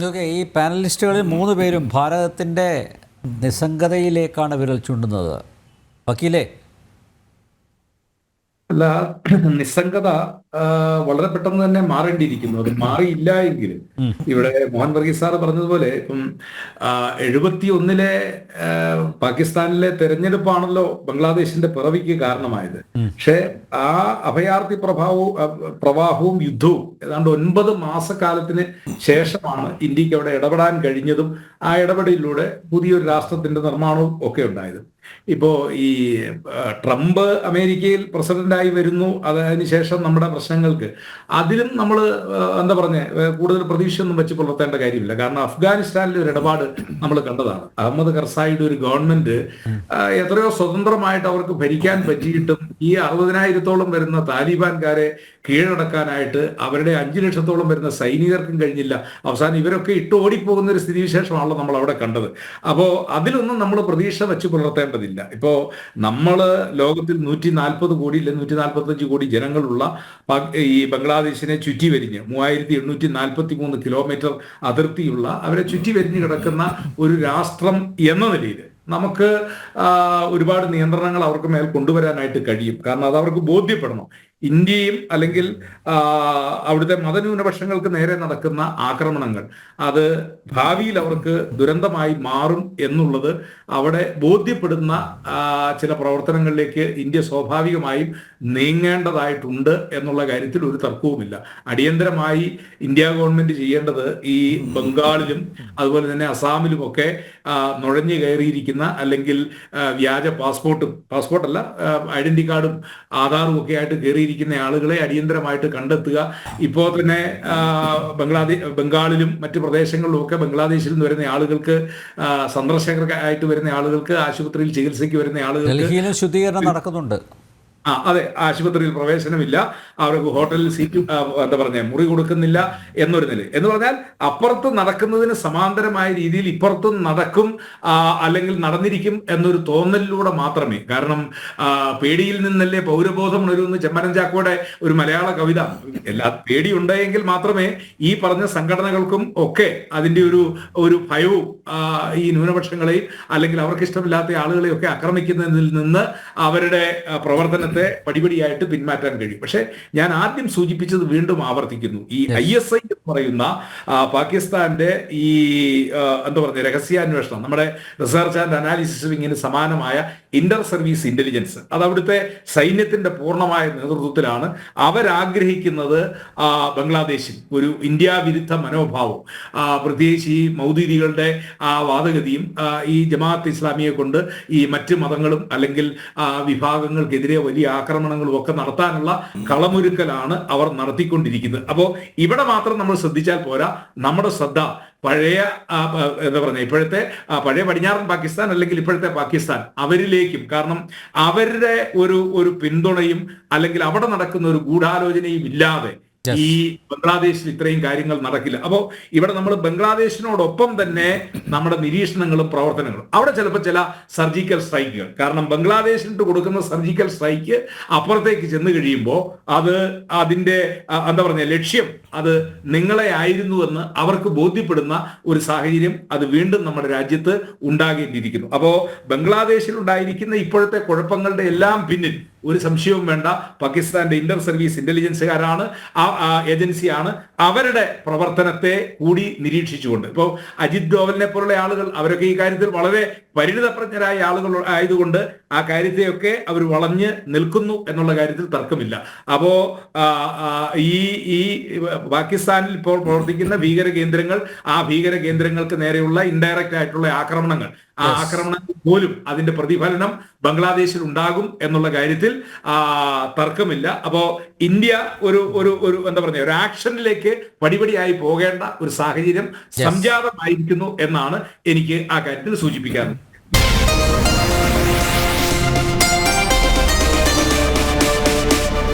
Okay, ഈ പാനലിസ്റ്റുകളിൽ 3 പേരും ഭാരതത്തിൻ്റെ നിസ്സംഗതയിലേക്കാണ് വിരൽ ചൂണ്ടുന്നത്. വക്കീലേ, അല്ല, നിസ്സംഗത വളരെ പെട്ടെന്ന് തന്നെ മാറേണ്ടിയിരിക്കുന്നു. അത് മാറിയില്ല എങ്കിൽ ഇവിടെ മോഹൻ വർഗീസ് സാറ് പറഞ്ഞതുപോലെ ഇപ്പം 71-ലെ പാകിസ്ഥാനിലെ തെരഞ്ഞെടുപ്പാണല്ലോ ബംഗ്ലാദേശിന്റെ പിറവിക്ക് കാരണമായത്. പക്ഷെ ആ അഭയാർത്ഥി പ്രവാഹവും യുദ്ധവും ഏതാണ്ട് 9 മാസക്കാലത്തിന് ശേഷമാണ് ഇന്ത്യക്ക് അവിടെ ഇടപെടാൻ കഴിഞ്ഞതും ആ ഇടപെടലിലൂടെ പുതിയൊരു രാഷ്ട്രത്തിന്റെ നിർമ്മാണവും ഒക്കെ ഉണ്ടായത്. ഇപ്പോ ഈ ട്രംപ് അമേരിക്കയിൽ പ്രസിഡന്റായി വരുന്നു, അതിനുശേഷം നമ്മുടെ പ്രശ്നങ്ങൾക്ക് അതിലും നമ്മൾ എന്താ പറഞ്ഞ കൂടുതൽ പ്രതീക്ഷയൊന്നും വെച്ച് പുലർത്തേണ്ട കാര്യമില്ല. കാരണം അഫ്ഗാനിസ്ഥാനിലെ ഒരു ഇടപാട് നമ്മൾ കണ്ടതാണ്. അഹമ്മദ് കർസായിയുടെ ഒരു ഗവൺമെന്റ് എത്രയോ സ്വതന്ത്രമായിട്ട് അവർക്ക് ഭരിക്കാൻ പറ്റിയിട്ടും ഈ 60,000-ഓളം വരുന്ന താലിബാൻകാരെ കീഴടക്കാനായിട്ട് അവരുടെ 5 ലക്ഷത്തോളം വരുന്ന സൈനികർക്കും കഴിഞ്ഞില്ല. അവസാനം ഇവരൊക്കെ ഇട്ട് ഓടിപ്പോകുന്ന ഒരു സ്ഥിതിവിശേഷമാണല്ലോ നമ്മൾ അവിടെ കണ്ടത്. അപ്പോ അതിലൊന്നും നമ്മൾ പ്രതീക്ഷ വെച്ച് പുലർത്തേണ്ടതില്ല. ഇപ്പോ നമ്മള് ലോകത്തിൽ 140 കോടി ഇല്ല 145 കോടി ജനങ്ങളുള്ള ഈ ബംഗ്ലാദേശിനെ ചുറ്റി വരിഞ്ഞ് 3843 കിലോമീറ്റർ അതിർത്തിയുള്ള അവരെ ചുറ്റി വരിഞ്ഞ് കിടക്കുന്ന ഒരു രാഷ്ട്രം എന്ന നിലയിൽ നമുക്ക് ഒരുപാട് നിയന്ത്രണങ്ങൾ അവർക്ക് മേൽ കൊണ്ടുവരാനായിട്ട് കഴിയും. കാരണം അത് അവർക്ക് ബോധ്യപ്പെടണം. ഇന്ത്യയും അല്ലെങ്കിൽ അവിടുത്തെ മതന്യൂനപക്ഷങ്ങൾക്ക് നേരെ നടക്കുന്ന ആക്രമണങ്ങൾ അത് ഭാവിയിൽ അവർക്ക് ദുരന്തമായി മാറും എന്നുള്ളത് അവിടെ ബോധ്യപ്പെടുന്ന ചില പ്രവർത്തനങ്ങളിലേക്ക് ഇന്ത്യ സ്വാഭാവികമായും നീങ്ങേണ്ടതായിട്ടുണ്ട് എന്നുള്ള കാര്യത്തിൽ ഒരു തർക്കവുമില്ല. അടിയന്തരമായി ഇന്ത്യ ഗവൺമെന്റ് ചെയ്യേണ്ടത് ഈ ബംഗാളിലും അതുപോലെ തന്നെ അസാമിലും ഒക്കെ നുഴഞ്ഞു കയറിയിരിക്കുന്ന അല്ലെങ്കിൽ വ്യാജ പാസ്പോർട്ടല്ല ഐഡന്റി കാർഡും ആധാറും ഒക്കെ ആയിട്ട് കയറിയിരിക്കുന്ന ആളുകളെ അടിയന്തരമായിട്ട് കണ്ടെത്തുക. ഇപ്പോൾ തന്നെ ബംഗാളിലും മറ്റു പ്രദേശങ്ങളിലും ഒക്കെ ബംഗ്ലാദേശിൽ നിന്ന് വരുന്ന ആളുകൾക്ക് സന്ദർശകർക്കായിട്ട് വരുന്ന ആളുകൾക്ക് ആശുപത്രിയിൽ ചികിത്സയ്ക്ക് വരുന്ന ആളുകൾക്ക് ശുദ്ധീകരണം നടക്കുന്നുണ്ട്. അതെ, ആശുപത്രിയിൽ പ്രവേശനമില്ല, അവർക്ക് ഹോട്ടലിൽ സീറ്റ് എന്താ പറഞ്ഞ മുറി കൊടുക്കുന്നില്ല എന്നൊരു നില. എന്ന് പറഞ്ഞാൽ അപ്പുറത്ത് നടക്കുന്നതിന് സമാന്തരമായ രീതിയിൽ ഇപ്പുറത്തും നടക്കും അല്ലെങ്കിൽ നടന്നിരിക്കും എന്നൊരു തോന്നലിലൂടെ മാത്രമേ. കാരണം പേടിയിൽ നിന്നല്ലേ പൗരബോധം ഉണരുമെന്ന് ചെമ്മനം ചാക്കോയുടെ ഒരു മലയാള കവിത. എല്ലാ പേടി ഉണ്ടായെങ്കിൽ മാത്രമേ ഈ പറഞ്ഞ സംഘടനകൾക്കും ഒക്കെ അതിന്റെ ഒരു ഭയവും ഈ ന്യൂനപക്ഷങ്ങളെയും അല്ലെങ്കിൽ അവർക്ക് ഇഷ്ടമില്ലാത്ത ആളുകളെയും ഒക്കെ ആക്രമിക്കുന്നതിൽ നിന്ന് അവരുടെ പ്രവർത്തനത്തെ പടിപടിയായിട്ട് പിന്മാറ്റാൻ കഴിയും. പക്ഷെ ഞാൻ ആദ്യം സൂചിപ്പിച്ചത് വീണ്ടും ആവർത്തിക്കുന്നു. ഈ ISI എന്ന് പറയുന്ന പാകിസ്ഥാന്റെ ഈ എന്താ പറയുക രഹസ്യാന്വേഷണം, നമ്മുടെ റിസർച്ച് ആൻഡ് അനാലിസിസ് വിങ്ങിന് സമാനമായ ഇന്റർ സർവീസ് ഇന്റലിജൻസ്, അത് അവിടുത്തെ സൈന്യത്തിന്റെ പൂർണ്ണമായ നേതൃത്വത്തിലാണ്. അവരാഗ്രഹിക്കുന്നത് ബംഗ്ലാദേശിൽ ഒരു ഇന്ത്യ വിരുദ്ധ മനോഭാവം, പ്രത്യേകിച്ച് ഈ മൗദൂദികളുടെ വാദഗതിയും ഈ ജമാഅത്ത് ഇസ്ലാമിയെ കൊണ്ട് ഈ മറ്റ് മതങ്ങളും അല്ലെങ്കിൽ വിഭാഗങ്ങൾക്കെതിരെ വലിയ ആക്രമണങ്ങളും ഒക്കെ നടത്താനുള്ള കളമൊരുക്കലാണ് അവർ നടത്തിക്കൊണ്ടിരിക്കുന്നത്. അപ്പോൾ ഇവിടെ മാത്രം നമ്മൾ ശ്രദ്ധിച്ചാൽ പോരാ, നമ്മുടെ ശ്രദ്ധ പഴയ എന്താ പറയുക ഇപ്പോഴത്തെ പഴയ പടിഞ്ഞാറൻ പാകിസ്ഥാൻ അല്ലെങ്കിൽ ഇപ്പോഴത്തെ പാകിസ്ഥാൻ അവരിലേക്കും. കാരണം അവരുടെ ഒരു പിന്തുണയും അല്ലെങ്കിൽ അവിടെ നടക്കുന്ന ഒരു ഗൂഢാലോചനയും ഇല്ലാതെ ഈ ബംഗ്ലാദേശിൽ ഇത്രയും കാര്യങ്ങൾ നടക്കില്ല. അപ്പോൾ ഇവിടെ നമ്മൾ ബംഗ്ലാദേശിനോടൊപ്പം തന്നെ നമ്മുടെ നിരീക്ഷണങ്ങളും പ്രവർത്തനങ്ങളും അവിടെ ചിലപ്പോൾ ചില സർജിക്കൽ സ്ട്രൈക്കുകൾ, കാരണം ബംഗ്ലാദേശിനിട്ട് കൊടുക്കുന്ന സർജിക്കൽ സ്ട്രൈക്ക് അപ്പുറത്തേക്ക് ചെന്ന് കഴിയുമ്പോൾ അത് അതിന്റെ എന്താ പറയുക ലക്ഷ്യം അത് നിങ്ങളെ ആയിരുന്നുവെന്ന് അവർക്ക് ബോധ്യപ്പെടുന്ന ഒരു സാഹചര്യം അത് വീണ്ടും നമ്മുടെ രാജ്യത്ത് ഉണ്ടാകേണ്ടിയിരിക്കുന്നു. അപ്പോൾ ബംഗ്ലാദേശിൽ ഉണ്ടായിരിക്കുന്ന ഇപ്പോഴത്തെ കുഴപ്പങ്ങളുടെ എല്ലാം പിന്നിൽ ഒരു സംശയവും വേണ്ട, പാകിസ്ഥാന്റെ ഇന്റർ സർവീസ് ഇന്റലിജൻസുകാരാണ്, ഏജൻസിയാണ്. അവരുടെ പ്രവർത്തനത്തെ കൂടി നിരീക്ഷിച്ചുകൊണ്ട് ഇപ്പോൾ അജിത് ഡോവലിനെ പോലുള്ള ആളുകൾ അവരൊക്കെ ഈ കാര്യത്തിൽ വളരെ പരിണിതപ്രജ്ഞരായ ആളുകൾ ആയതുകൊണ്ട് ആ കാര്യത്തെയൊക്കെ അവർ വളഞ്ഞ് നിൽക്കുന്നു എന്നുള്ള കാര്യത്തിൽ തർക്കമില്ല. അപ്പോ ഈ പാകിസ്ഥാനിൽ ഇപ്പോൾ പ്രവർത്തിക്കുന്ന ഭീകര കേന്ദ്രങ്ങൾ, ആ ഭീകര കേന്ദ്രങ്ങൾക്ക് നേരെയുള്ള ഇൻഡയറക്റ്റ് ആയിട്ടുള്ള ആക്രമണങ്ങൾ, ആ ആക്രമണങ്ങൾ പോലും അതിന്റെ പ്രതിഫലനം ബംഗ്ലാദേശിൽ ഉണ്ടാകും എന്നുള്ള കാര്യത്തിൽ തർക്കമില്ല. അപ്പോ ഇന്ത്യ ഒരു എന്താ പറയുക ഒരു ആക്ഷനിലേക്ക് പടിപടിയായി പോകേണ്ട ഒരു സാഹചര്യം സംജാതമായിരിക്കുന്നു എന്നാണ് എനിക്ക് ആ കാര്യത്തിൽ സൂചിപ്പിക്കാറുള്ളത്.